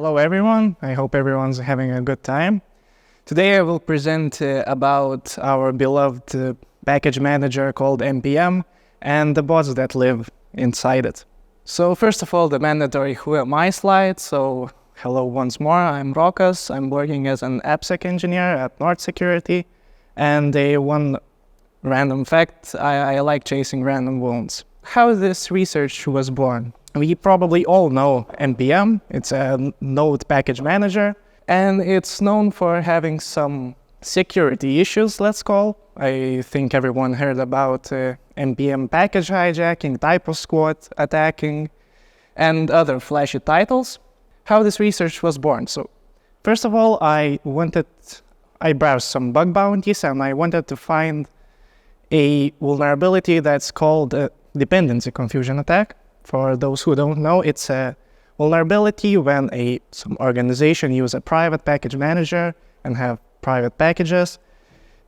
Hello everyone, I hope everyone's having a good time. Today I will present about our beloved package manager called NPM and the bots that live inside it. So first of all, the mandatory who am I slide. So hello once more, I'm Rokas. I'm working as an AppSec engineer at NordTech. And one random fact, I like chasing random wounds. How this research was born? We probably all know NPM. It's a node package manager, and it's known for having some security issues, let's call. I think everyone heard about NPM package hijacking, typo squad attacking, and other flashy titles. How this research was born? So, first of all, I browsed some bug bounties, and I wanted to find a vulnerability that's called a dependency confusion attack. For those who don't know, it's a vulnerability when some organization use a private package manager and have private packages.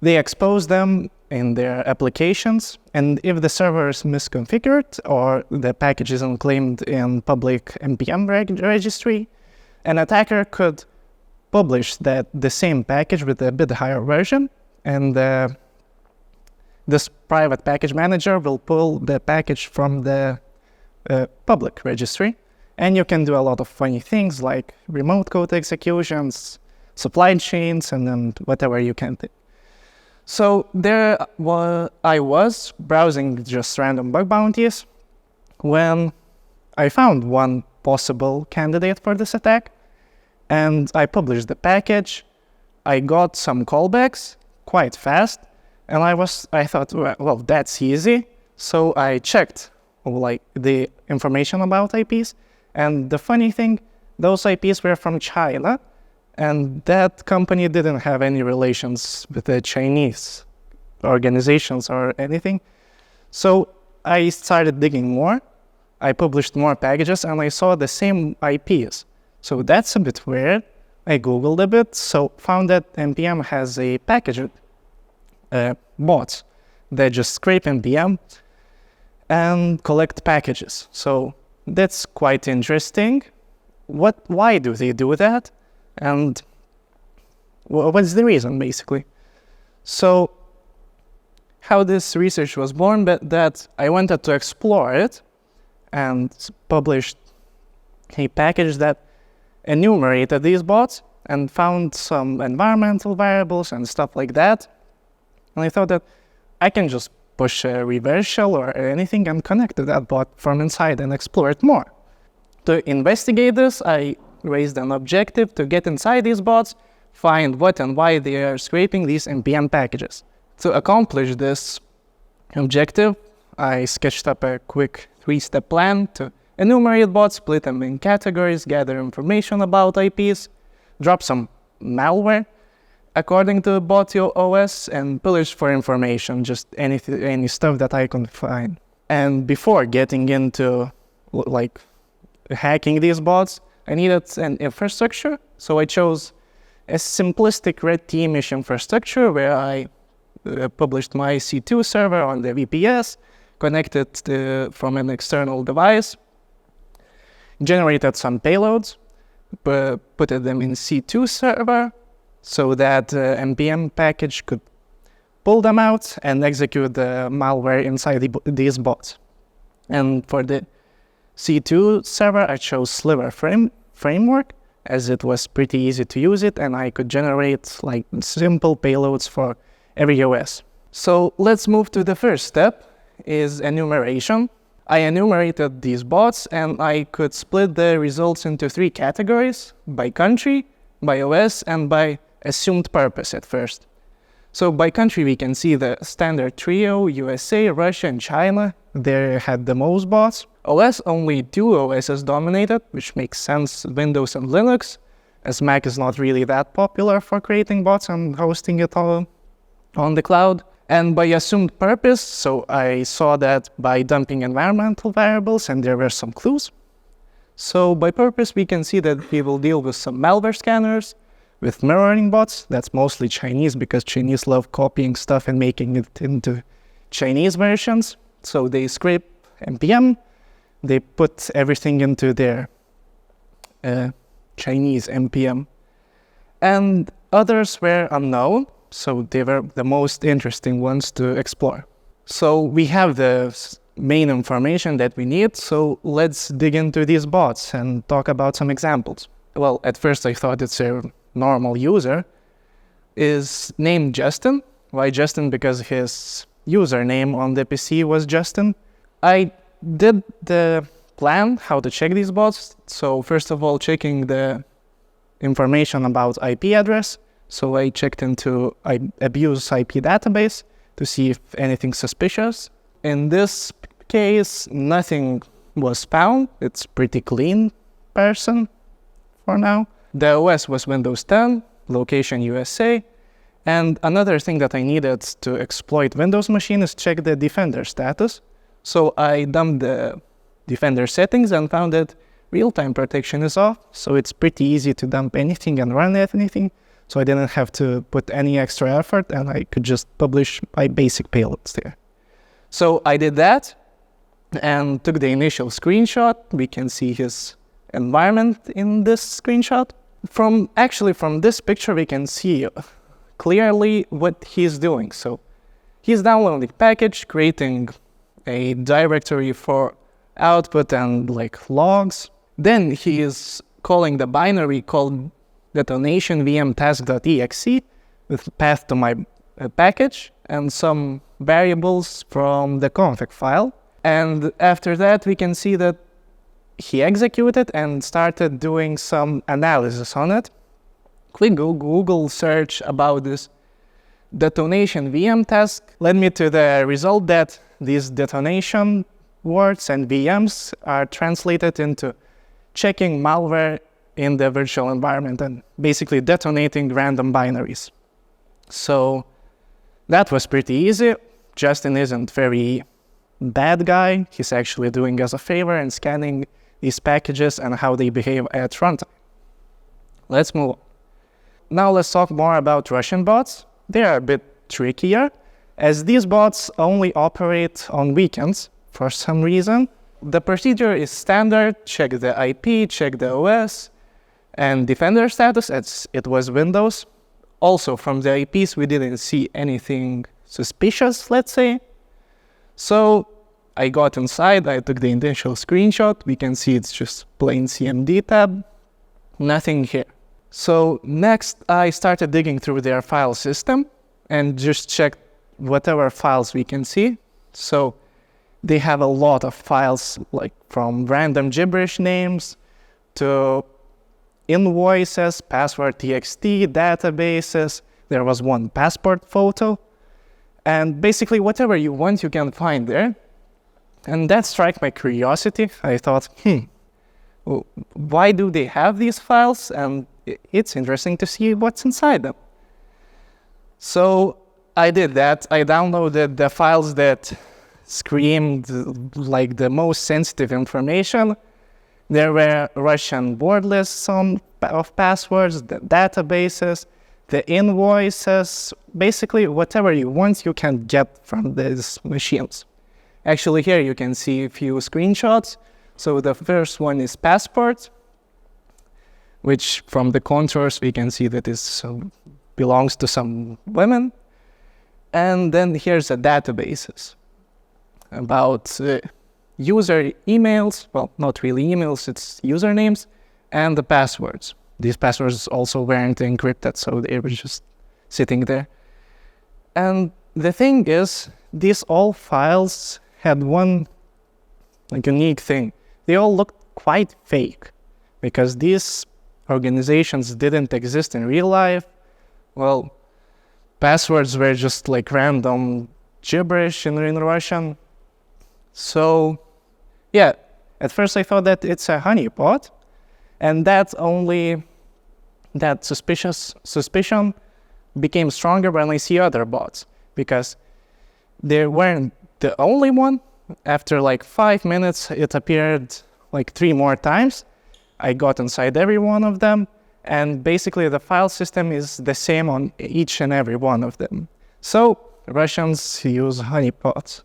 They expose them in their applications, and if the server is misconfigured or the package isn't claimed in public NPM registry, an attacker could publish the same package with a bit higher version, and this private package manager will pull the package from the public registry, and you can do a lot of funny things like remote code executions, supply chains, and then whatever you can think. So I was browsing just random bug bounties when I found one possible candidate for this attack, and I published the package. I got some callbacks quite fast, and I thought, well, that's easy. So I checked the information about IPs, and the funny thing, those IPs were from China, and that company didn't have any relations with the Chinese organizations or anything. So I started digging more. I published more packages, and I saw the same IPs. So that's a bit weird. I googled a bit, so found that NPM has a package bots that just scrape NPM and collect packages. So that's quite interesting. Why do they do that? And what's the reason, basically? So how this research was born, but that I wanted to explore it and published a package that enumerated these bots and found some environmental variables and stuff like that. And I thought that I can just push a reverse shell or anything and connect to that bot from inside and explore it more. To investigate this, I raised an objective to get inside these bots, find what and why they are scraping these NPM packages. To accomplish this objective, I sketched up a quick 3-step plan to enumerate bots, split them in categories, gather information about IPs, drop some malware according to bot OS, and pillage for information, just any stuff that I could find. And before getting into hacking these bots, I needed an infrastructure, so I chose a simplistic red teamish infrastructure where I published my C2 server on the VPS, connected from an external device, generated some payloads, put them in C2 server, so that NPM package could pull them out and execute the malware inside these bots. And for the C2 server, I chose Sliver framework, as it was pretty easy to use it, and I could generate simple payloads for every OS. So let's move to the first step, is enumeration. I enumerated these bots, and I could split the results into 3 categories: by country, by OS, and by assumed purpose at first. So by country, we can see the standard trio: USA, Russia, and China. They had the most bots. OS, only 2 OSs dominated, which makes sense: Windows and Linux, as Mac is not really that popular for creating bots and hosting it all on the cloud. And by assumed purpose, so I saw that by dumping environmental variables, and there were some clues. So by purpose, we can see that we will deal with some malware scanners, with mirroring bots. That's mostly Chinese, because Chinese love copying stuff and making it into Chinese versions. So they scrape NPM, they put everything into their Chinese NPM. And others were unknown, so they were the most interesting ones to explore. So we have the main information that we need, so let's dig into these bots and talk about some examples. Well, at first I thought it's a normal user is named Justin. Why Justin? Because his username on the PC was Justin. I did the plan how to check these bots. So first of all, checking the information about IP address. So I checked into abuse IP database to see if anything suspicious. In this case, nothing was found. It's pretty clean person for now. The OS was Windows 10, location USA. And another thing that I needed to exploit Windows machine is check the Defender status. So I dumped the Defender settings and found that real-time protection is off. So it's pretty easy to dump anything and run anything. So I didn't have to put any extra effort and I could just publish my basic payloads there. So I did that and took the initial screenshot. We can see his environment in this screenshot. From this picture, we can see clearly what he's doing. So he's downloading package, creating a directory for output and logs. Then he is calling the binary called detonation VM task.exe with path to my package and some variables from the config file. And after that, we can see that he executed and started doing some analysis on it. Quick Google search about this detonation VM task led me to the result that these detonation words and VMs are translated into checking malware in the virtual environment and basically detonating random binaries. So that was pretty easy. Justin isn't very bad guy. He's actually doing us a favor and scanning these packages and how they behave at runtime. Let's move on. Now let's talk more about Russian bots. They are a bit trickier, as these bots only operate on weekends for some reason. The procedure is standard: check the IP, check the OS, and Defender status as it was Windows. Also, from the IPs, we didn't see anything suspicious, let's say. So I got inside, I took the initial screenshot. We can see it's just plain CMD tab, nothing here. So next, I started digging through their file system and just checked whatever files we can see. So they have a lot of files, from random gibberish names to invoices, password txt, databases. There was one passport photo. And basically whatever you want, you can find there. And that struck my curiosity. I thought, why do they have these files? And it's interesting to see what's inside them. So I did that. I downloaded the files that screamed the most sensitive information. There were Russian word lists of passwords, the databases, the invoices, basically whatever you want you can get from these machines. Actually, here you can see a few screenshots. So the first one is passport, which from the contours we can see that it belongs to some women. And then here's the databases about user emails, well, not really emails, it's usernames, and the passwords. These passwords also weren't encrypted, so they were just sitting there. And the thing is, these all files had one unique thing. They all looked quite fake, because these organizations didn't exist in real life. Well, passwords were just random gibberish in Russian. So, yeah, at first I thought that it's a honeypot, and that suspicion became stronger when I see other bots, because they weren't the only one. After 5 minutes, it appeared 3 more times. I got inside every one of them, and basically the file system is the same on each and every one of them. So Russians use honeypots.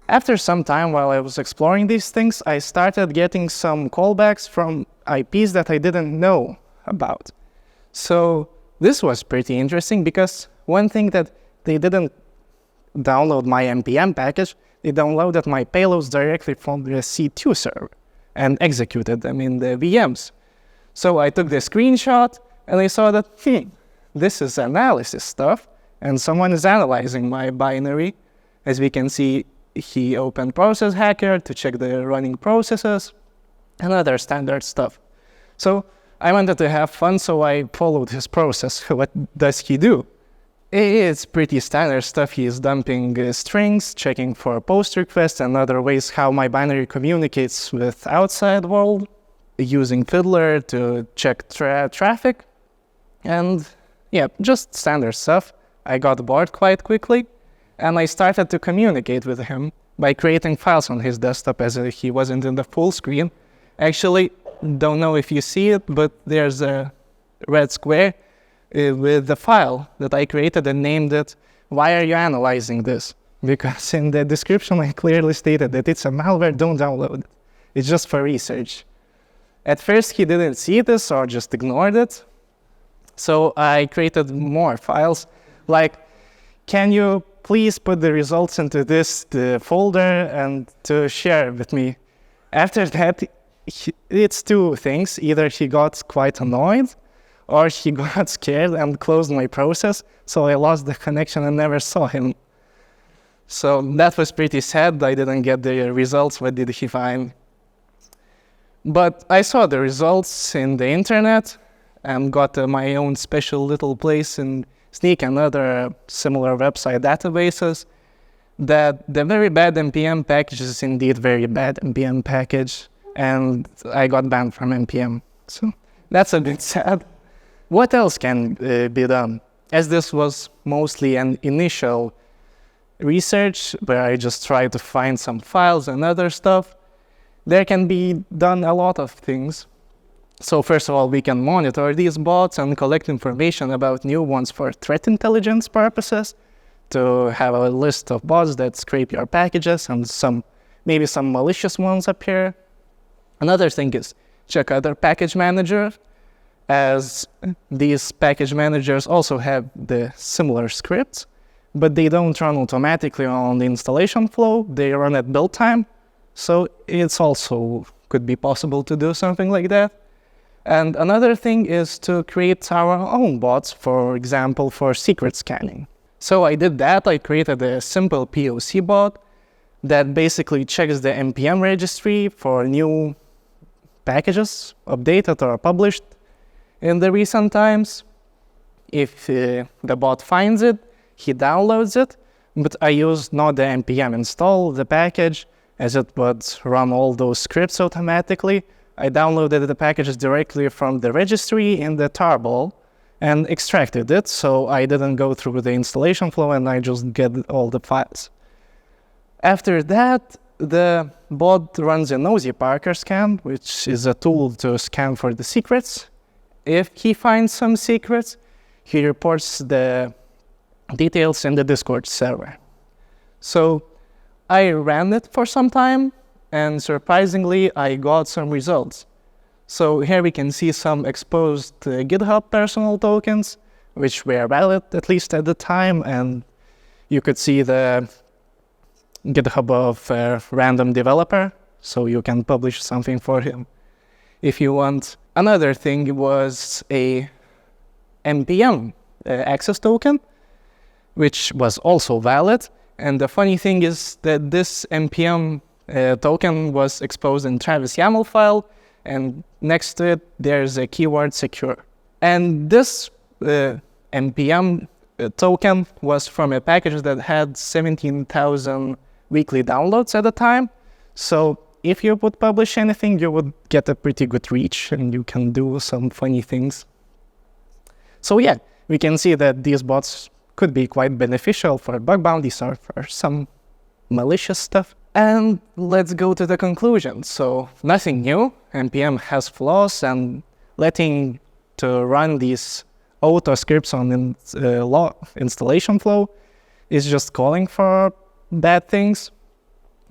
After some time, while I was exploring these things, I started getting some callbacks from IPs that I didn't know about. So this was pretty interesting because one thing that they didn't download my NPM package, they downloaded my payloads directly from the C2 server and executed them in the VMs. So I took the screenshot and I saw that, this is analysis stuff, and someone is analyzing my binary. As we can see, he opened Process Hacker to check the running processes and other standard stuff. So I wanted to have fun, so I followed his process. What does he do? It's pretty standard stuff. He is dumping strings, checking for post requests and other ways how my binary communicates with outside world, using Fiddler to check traffic, and yeah, just standard stuff. I got bored quite quickly, and I started to communicate with him by creating files on his desktop as he wasn't in the full screen. Actually, don't know if you see it, but there's a red square with the file that I created and named it, "Why are you analyzing this?" Because in the description I clearly stated that it's a malware, don't download it. It's just for research. At first he didn't see this or just ignored it. So I created more files like, can you please put the results into this folder and to share with me? After that, it's two things. Either he got quite annoyed or he got scared and closed my process. So I lost the connection and never saw him. So that was pretty sad. I didn't get the results. What did he find? But I saw the results in the internet and got my own special little place in Snyk and other similar website databases that the very bad NPM package is indeed very bad NPM package, and I got banned from NPM. So that's a bit sad. What else can be done? As this was mostly an initial research where I just tried to find some files and other stuff, there can be done a lot of things. So first of all, we can monitor these bots and collect information about new ones for threat intelligence purposes, to have a list of bots that scrape your packages and maybe some malicious ones appear. Another thing is check other package managers, as these package managers also have the similar scripts, but they don't run automatically on the installation flow, they run at build time. So it's also could be possible to do something like that. And another thing is to create our own bots, for example, for secret scanning. So I did that. I created a simple POC bot that basically checks the NPM registry for new packages updated or published in the recent times. If the bot finds it, he downloads it, but I used not the npm install, the package, as it would run all those scripts automatically. I downloaded the packages directly from the registry in the tarball and extracted it, so I didn't go through the installation flow and I just get all the files. After that, the bot runs a nosy Parker scan, which is a tool to scan for the secrets. If he finds some secrets, he reports the details in the Discord server. So I ran it for some time, and surprisingly, I got some results. So here we can see some exposed GitHub personal tokens, which were valid at least at the time, and you could see the GitHub of a random developer, so you can publish something for him if you want. Another thing was a NPM access token, which was also valid. And the funny thing is that this NPM token was exposed in Travis YAML file, and next to it there's a keyword secure. And this NPM token was from a package that had 17,000 weekly downloads at the time. So if you would publish anything, you would get a pretty good reach and you can do some funny things. So yeah, we can see that these bots could be quite beneficial for bug bounties or for some malicious stuff. And let's go to the conclusion. So nothing new, NPM has flaws, and letting to run these auto scripts on installation flow is just calling for bad things.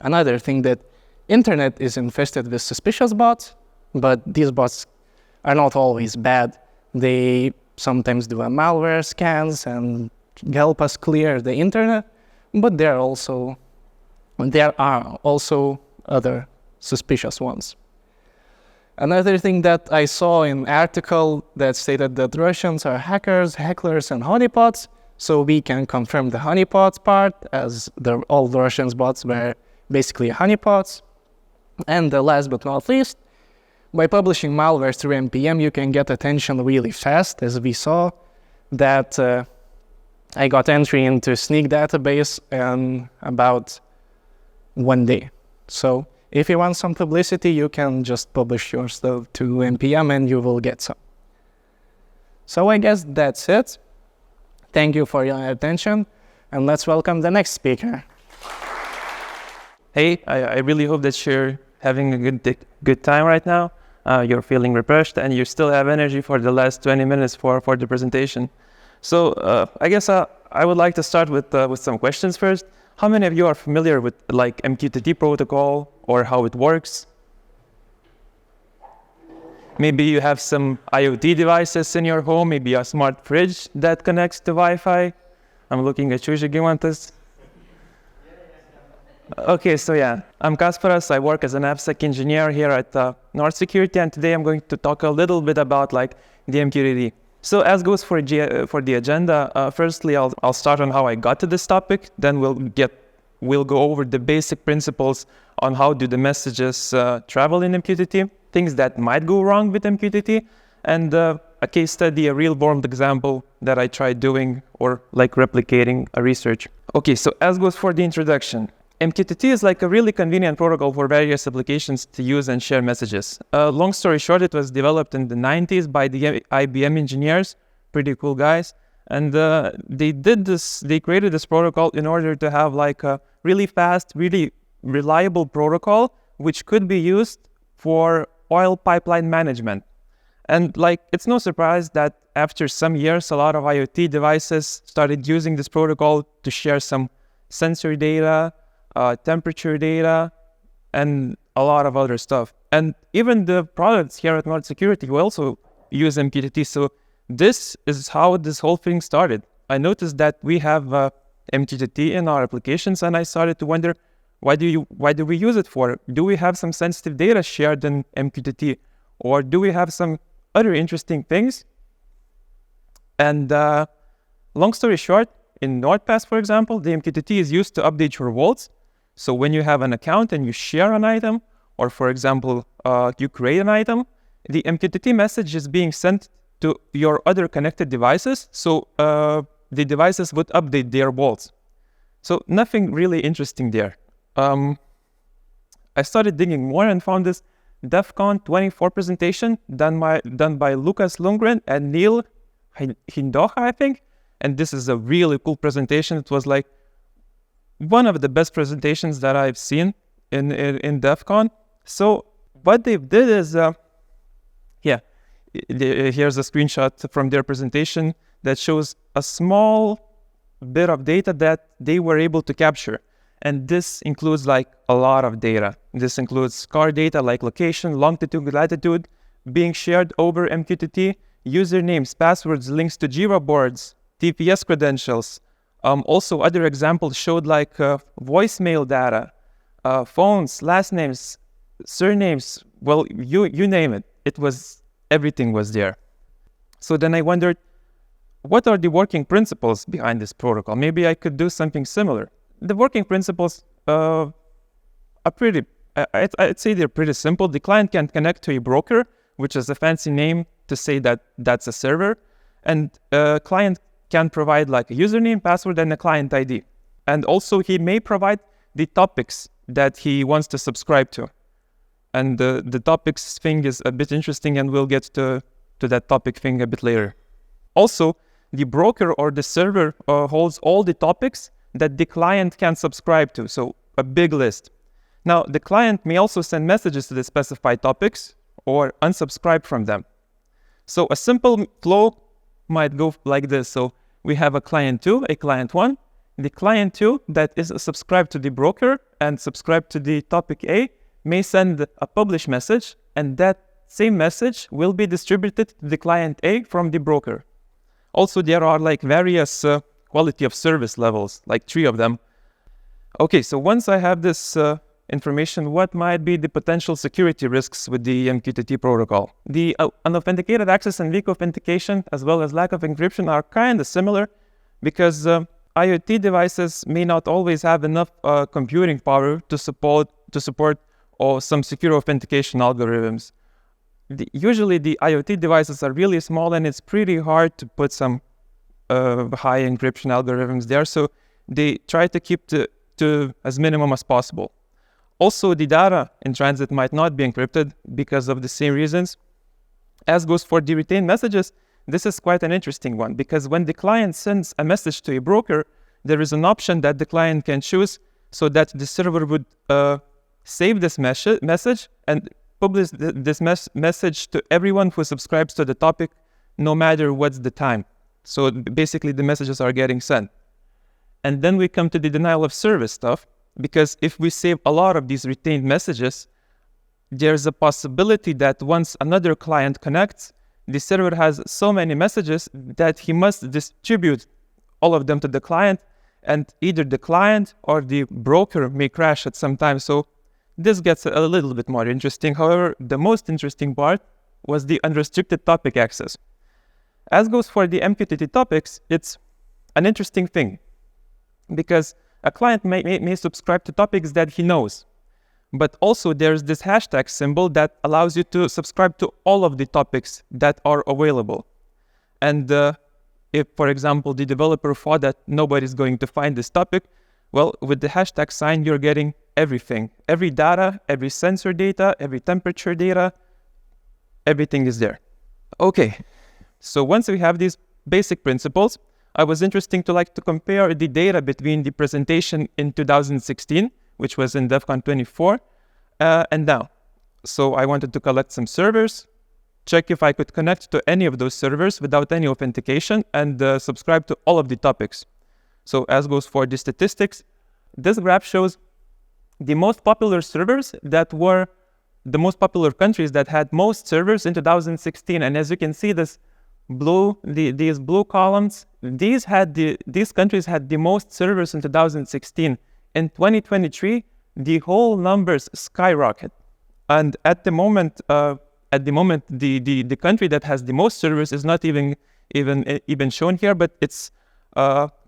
Another thing that internet is infested with suspicious bots, but these bots are not always bad. They sometimes do a malware scans and help us clear the internet, but there are also other suspicious ones. Another thing that I saw in an article that stated that Russians are hackers, hecklers, and honeypots, so we can confirm the honeypots part, as all the Russian bots were basically honeypots. And last but not least, by publishing malware through NPM, you can get attention really fast, as we saw that I got entry into Sneak database in about 1 day. So if you want some publicity, you can just publish your stuff to NPM and you will get some. So I guess that's it. Thank you for your attention, and let's welcome the next speaker. Hey, I really hope that you're having a good time right now. You're feeling refreshed and you still have energy for the last 20 minutes for the presentation. So I guess I would like to start with some questions first. How many of you are familiar with like MQTT protocol or how it works? Maybe you have some IoT devices in your home, maybe a smart fridge that connects to Wi-Fi. I'm looking at you, Žygimantas. Okay, so yeah, I'm Kasparas. I work as an AppSec engineer here at NordSecurity, and today I'm going to talk a little bit about like the MQTT. So as goes for the agenda, firstly I'll start on how I got to this topic. Then we'll go over the basic principles on how do the messages travel in MQTT, things that might go wrong with MQTT, and a case study, a real-world example that I tried doing or like replicating a research. Okay, so as goes for the introduction. MQTT is like a really convenient protocol for various applications to use and share messages. Long story short, it was developed in the 90s by the IBM engineers, pretty cool guys. And they created this protocol in order to have like a really fast, really reliable protocol, which could be used for oil pipeline management. And like, it's no surprise that after some years, a lot of IoT devices started using this protocol to share some sensor data, temperature data, and a lot of other stuff. And even the products here at NordSecurity will also use MQTT. So this is how this whole thing started. I noticed that we have MQTT in our applications, and I started to wonder, why do we use it for? Do we have some sensitive data shared in MQTT, or do we have some other interesting things? And long story short, in NordPass, for example, the MQTT is used to update your vaults. So when you have an account and you share an item, or for example, you create an item, the MQTT message is being sent to your other connected devices. So the devices would update their vaults. So nothing really interesting there. I started digging more and found this DEF CON 24 presentation done by Lukas Lundgren and Neil Hindocha, I think. And this is a really cool presentation. It was like one of the best presentations that I've seen in DEF CON. So what they did is, here's a screenshot from their presentation that shows a small bit of data that they were able to capture. And this includes like a lot of data. This includes car data like location, longitude, latitude, being shared over MQTT, usernames, passwords, links to Jira boards, TPS credentials. Also, other examples showed like voicemail data, phones, last names, surnames. Well, you name it. Everything was there. So then I wondered, what are the working principles behind this protocol? Maybe I could do something similar. The working principles are pretty, I'd say they're pretty simple. The client can connect to a broker, which is a fancy name to say that that's a server. And client can provide like a username, password, and a client ID. And also he may provide the topics that he wants to subscribe to. And the topics thing is a bit interesting, and we'll get to that topic thing a bit later. Also, the broker or the server holds all the topics that the client can subscribe to, so a big list. Now, the client may also send messages to the specified topics or unsubscribe from them. So a simple flow might go like this. So we have a client 2, a client 1. The client 2 that is subscribed to the broker and subscribed to the topic A may send a publish message, and that same message will be distributed to the client A from the broker. Also, there are like various quality of service levels, like 3 of them. Okay, so once I have this information, what might be the potential security risks with the MQTT protocol? The unauthenticated access and weak authentication, as well as lack of encryption, are kind of similar because IoT devices may not always have enough computing power to support some secure authentication algorithms. Usually the IoT devices are really small and it's pretty hard to put some high encryption algorithms there, so they try to keep to as minimum as possible. Also, the data in transit might not be encrypted because of the same reasons. As goes for the retained messages, this is quite an interesting one because when the client sends a message to a broker, there is an option that the client can choose so that the server would save this message and publish this message to everyone who subscribes to the topic, no matter what's the time. So basically the messages are getting sent. And then we come to the denial of service stuff, because if we save a lot of these retained messages, there's a possibility that once another client connects, the server has so many messages that he must distribute all of them to the client, and either the client or the broker may crash at some time. So this gets a little bit more interesting. However, the most interesting part was the unrestricted topic access. As goes for the MQTT topics, it's an interesting thing because a client may subscribe to topics that he knows. But also there's this hashtag symbol that allows you to subscribe to all of the topics that are available. And if, for example, the developer thought that nobody's going to find this topic, well, with the hashtag sign, you're getting everything. Every data, every sensor data, every temperature data, everything is there. Okay, so once we have these basic principles, I was interested to compare the data between the presentation in 2016, which was in DEF CON 24, and now. So I wanted to collect some servers, check if I could connect to any of those servers without any authentication, and subscribe to all of the topics. So as goes for the statistics, this graph shows the most popular servers that were the most popular countries that had most servers in 2016. And as you can see, these blue columns, these countries had the most servers in 2016. In 2023, the whole numbers skyrocket. And at the moment, the country that has the most servers is not even shown here, but it's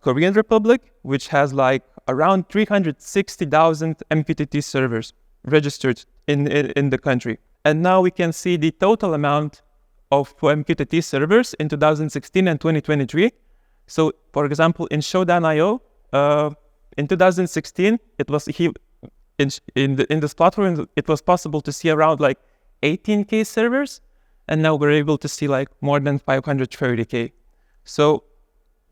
Korean Republic, which has like around 360,000 MQTT servers registered in the country. And now we can see the total amount of MQTT servers in 2016 and 2023. So, for example, in Shodan.io, in 2016, it was in this platform, it was possible to see around like 18K servers, and now we're able to see like more than 530K. So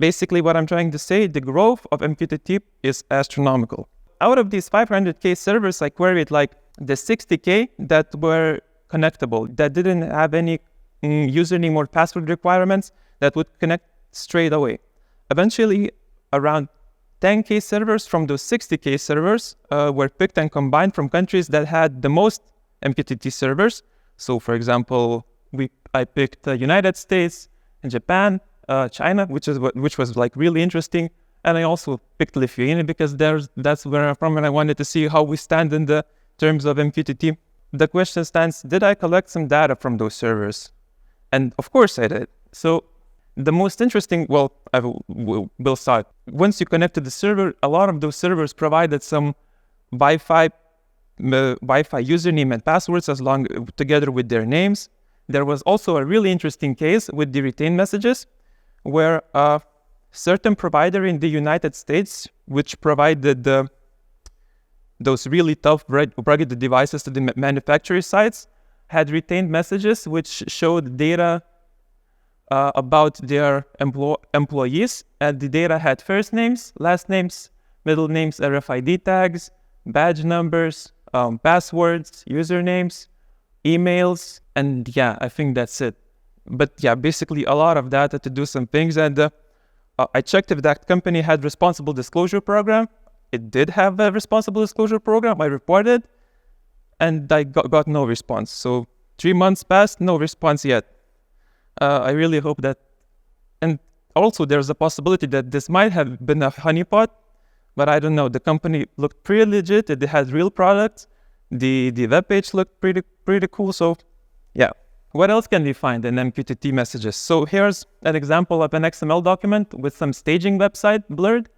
basically what I'm trying to say, the growth of MQTT is astronomical. Out of these 500K servers, I queried like the 60K that were connectable, that didn't have any username or password requirements, that would connect straight away. Eventually, around 10K servers from those 60K servers were picked and combined from countries that had the most MQTT servers. So, for example, I picked the United States, Japan, China, which was like really interesting, and I also picked Lithuania because that's where I'm from, and I wanted to see how we stand in the terms of MQTT. The question stands: did I collect some data from those servers? And of course I did. So the most interesting, well, we'll start. Once you connect to the server, a lot of those servers provided some Wi-Fi username and passwords together with their names. There was also a really interesting case with the retained messages, where a certain provider in the United States, which provided those really tough rugged devices to the manufacturer sites, had retained messages which showed data about their employees, and the data had first names, last names, middle names, RFID tags, badge numbers, passwords, usernames, emails, and yeah, I think that's it. But yeah, basically a lot of data to do some things, and I checked if that company had responsible disclosure program. It did have a responsible disclosure program. I reported, and I got no response. So 3 months passed, no response yet. I really hope that, and also there's a possibility that this might have been a honeypot, but I don't know. The company looked pretty legit. It had real products. The web page looked pretty cool. So yeah. What else can we find in MQTT messages? So here's an example of an XML document with some staging website blurred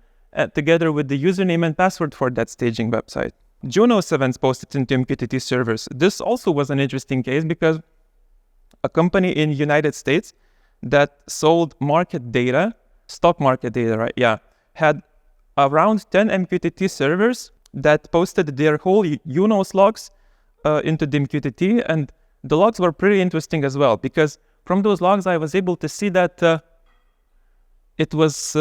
together with the username and password for that staging website. Junos events posted into MQTT servers. This also was an interesting case because a company in the United States that sold market data, stock market data, right? Yeah, had around 10 MQTT servers that posted their whole Junos logs into the MQTT, and the logs were pretty interesting as well, because from those logs I was able to see that it was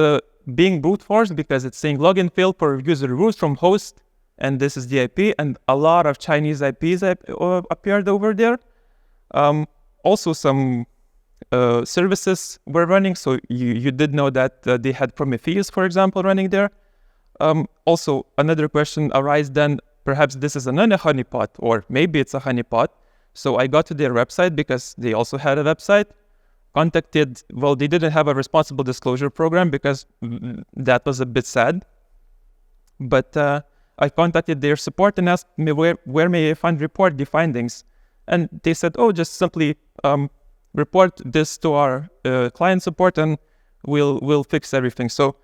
being brute forced because it's saying login failed per user rules from host, and this is the IP, and a lot of Chinese IPs appeared over there. Also some services were running, so you did know that they had Prometheus, for example, running there. Also, another question arises then, perhaps this is another honeypot, or maybe it's a honeypot. So I got to their website because they also had a website, contacted, well, they didn't have a responsible disclosure program because that was a bit sad. But I contacted their support and asked me where may I report the findings. And they said, oh, just simply report this to our client support and we'll fix everything. So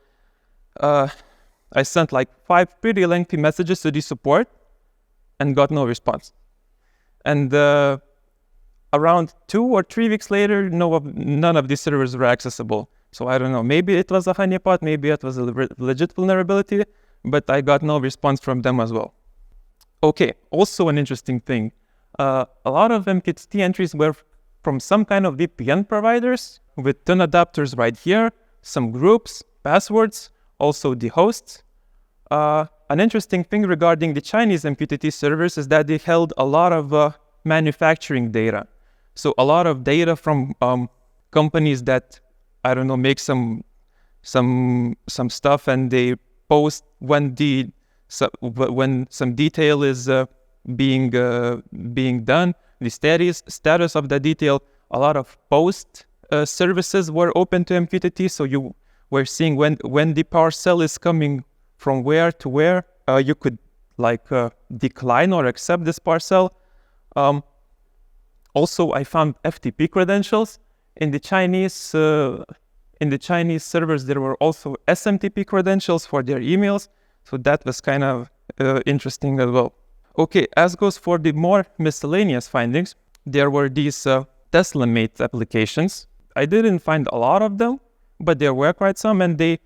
I sent like 5 pretty lengthy messages to the support and got no response. And around 2 or 3 weeks later, none of these servers were accessible. So I don't know, maybe it was a honeypot, maybe it was a legit vulnerability, but I got no response from them as well. Okay, also an interesting thing. A lot of MQTT entries were from some kind of VPN providers with 10 adapters right here, some groups, passwords, also the hosts. An interesting thing regarding the Chinese MQTT servers is that they held a lot of manufacturing data. So a lot of data from companies that, I don't know, make some stuff, and they post when some detail is being done, the status of the detail. A lot of post services were open to MQTT, so you were seeing when the parcel is coming from where to where. You could decline or accept this parcel. Also, I found FTP credentials in the Chinese servers. There were also SMTP credentials for their emails, so that was kind of interesting as well. Okay, as goes for the more miscellaneous findings, there were these Tesla-made applications. I didn't find a lot of them, but there were quite some, and they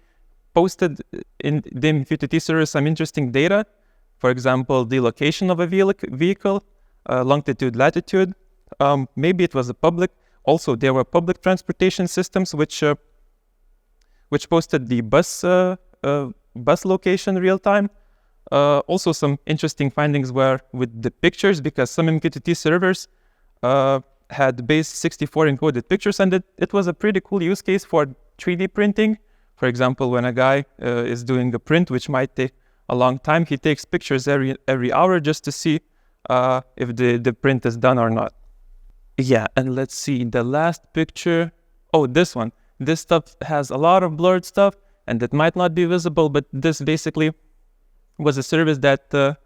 posted in the MQTT server some interesting data. For example, the location of a vehicle, longitude, latitude. Maybe it was a public. Also, there were public transportation systems which posted the bus location real time. Also, some interesting findings were with the pictures, because some MQTT servers had base 64 encoded pictures, and it was a pretty cool use case for 3D printing. For example, when a guy is doing a print, which might take a long time, he takes pictures every hour just to see if the print is done or not. Yeah, and let's see the last picture. Oh, this one. This stuff has a lot of blurred stuff, and it might not be visible, but this basically was a service that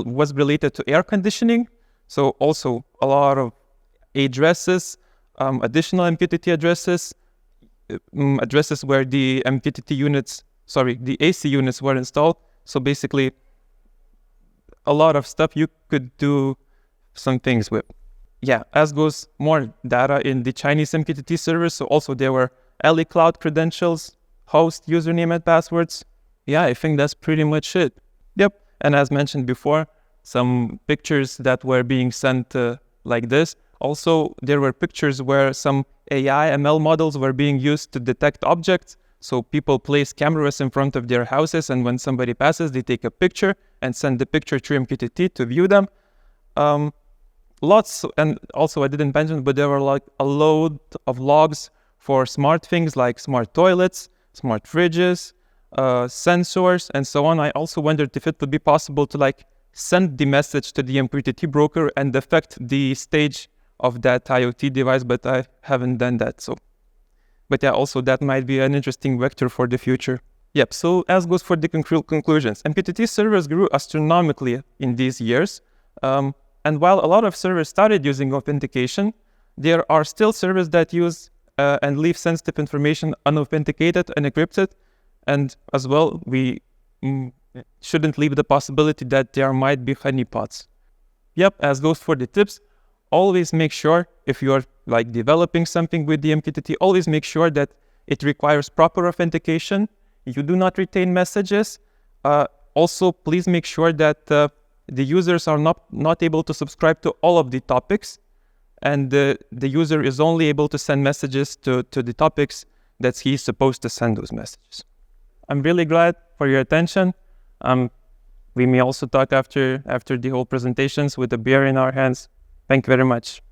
was related to air conditioning. So also a lot of addresses, additional MQTT addresses, addresses where the the AC units were installed. So basically a lot of stuff you could do some things with. Yeah, as goes more data in the Chinese MQTT servers. So also there were LE Cloud credentials, host, username and passwords. Yeah, I think that's pretty much it. Yep, and as mentioned before, some pictures that were being sent like this. Also, there were pictures where some AI ML models were being used to detect objects. So people place cameras in front of their houses, and when somebody passes, they take a picture and send the picture through MQTT to view them. Lots, and also I didn't mention, but there were like a load of logs for smart things like smart toilets, smart fridges, sensors, and so on. I also wondered if it would be possible to like send the message to the MQTT broker and affect the stage of that IoT device, but I haven't done that. But yeah, also that might be an interesting vector for the future. Yep, so as goes for the conclusions, MQTT servers grew astronomically in these years. And while a lot of servers started using authentication, there are still servers that use and leave sensitive information unauthenticated and encrypted. And as well, we shouldn't leave the possibility that there might be honeypots. Yep, as goes for the tips, always make sure if you are like developing something with the MQTT, always make sure that it requires proper authentication. You do not retain messages. Also, please make sure that the users are not able to subscribe to all of the topics, and the user is only able to send messages to the topics that he's supposed to send those messages. I'm really glad for your attention. We may also talk after the whole presentations with a beer in our hands. Thank you very much.